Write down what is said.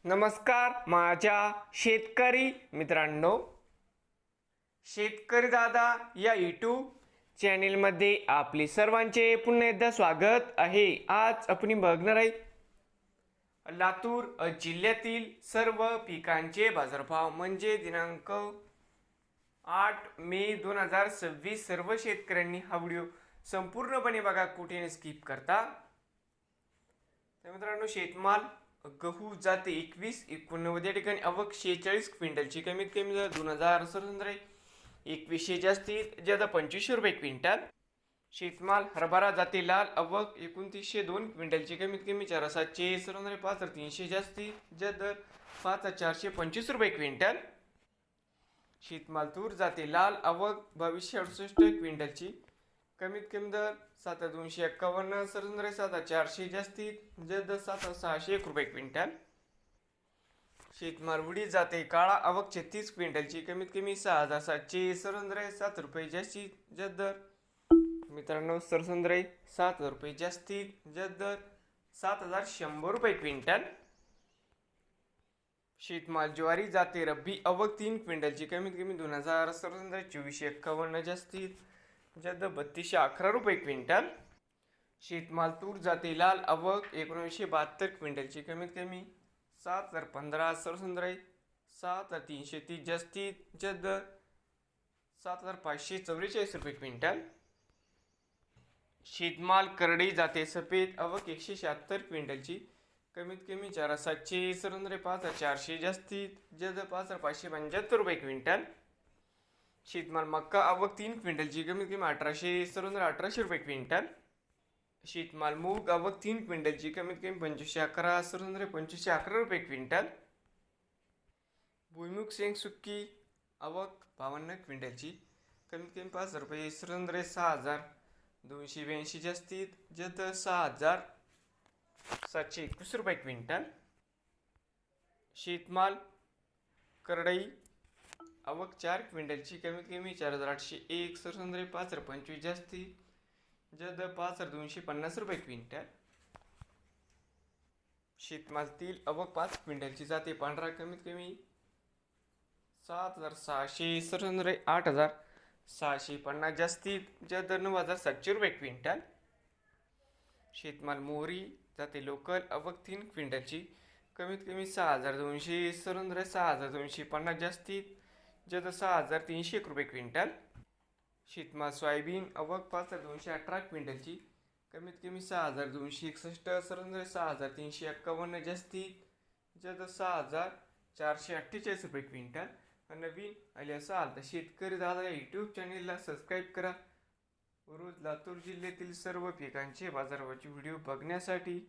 नमस्कार माझ्या शेतकरी मित्रांनो, शेतकरी दादा या यूट्यूब चॅनेलमध्ये आपले सर्वांचे पुन्हा एकदा स्वागत आहे। आज आपण बघणार आहे लातूर जिल्ह्यातील सर्व पिकांचे बाजारभाव म्हणजे दिनांक 8 मे 2026। सर्व शेतकऱ्यांनी हा व्हिडिओ संपूर्णपणे बघा, कुठे स्किप करता। तर मित्रांनो, शेतमाल गहू जाते 2189 या ठिकाणी आवक 46 क्विंटलची, कमीत कमी 2000 2100 जास्तीत ज्यादा 2500 रुपये क्विंटल। शेतमाल हरभरा जाते लाल आवक 2902 क्विंटलची, कमीत कमी 4700 5300 जास्तीत ज्यादा 5425 रुपये क्विंटल। शेतमाल तूर जाते लाल आवक 2268 क्विंटलची, कमीत कमी दर 7251 7400 जास्तीत ज्यादा 7601 रुपये क्विंटल। शेतमाल उडीद जाते काळा आवक 36 क्विंटलची, कमीत कमी 6700 7 रुपये जास्तीत ज्यादा मित्रांनो 7000 रुपये जास्तीत ज्यादा 7100 रुपये क्विंटल। शेतमाल ज्वारी जाते रब्बी आवक 3 क्विंटलची, कमीत कमी 2000 2451 जास्तीत ज्यादा 3211 रुपये क्विंटल। शेतमाल तूर जाते लाल आवक 1972 क्विंटलची, कमीत कमी 7015 7330 जास्तीत ज्यादा 7544 रुपये क्विंटल। शेतमाल करडई जाते सफेद आवक 176 क्विंटलची, कमीत कमी 4700 5400 जास्तीत ज्यादा 5575 रुपये क्विंटल। शेतमाल मक्का आवक 3 क्विंटलची, कमीत कमी 1800 रुपये क्विंटल। शेतमाल मूग आवक 3 क्विंटलची, कमीत कमी 2511 रुपये क्विंटल। भुईमुग शेंग सुक्की आवक 52 क्विंटलची, कमीत कमी 5 रुपये 6282 जास्तीत ज्यादा 6721 रुपये क्विंटल। शेतमाल करडई आवक 4 क्विंटलची, कमीत कमी 4801 525 जास्तीत ज्यादा 5250 रुपये क्विंटल। शेतमाल तीळ आवक 5 क्विंटलची जाते पांढरा, कमीत कमी 7600 8650 जास्तीत ज्यादा 9700 रुपये क्विंटल। शेतमाल मोहरी जाते लोकल आवक 3 क्विंटलची, कमीत कमी 6200 6250 जास्तीत ज्यादा 6301 रुपये क्विंटल। शेतमाल सोयाबीन आवक 5218 क्विंटलची, कमीत कमी 6261 6351 जास्तीत ज्यादा 6448 रुपये क्विंटल। नवीन आले असाल तर शेतकरी दादा या यूट्यूब चॅनेलला सबस्क्राईब करा, रोज लातूर जिल्ह्यातील सर्व पिकांचे बाजारभावाचे व्हिडिओ बघण्यासाठी।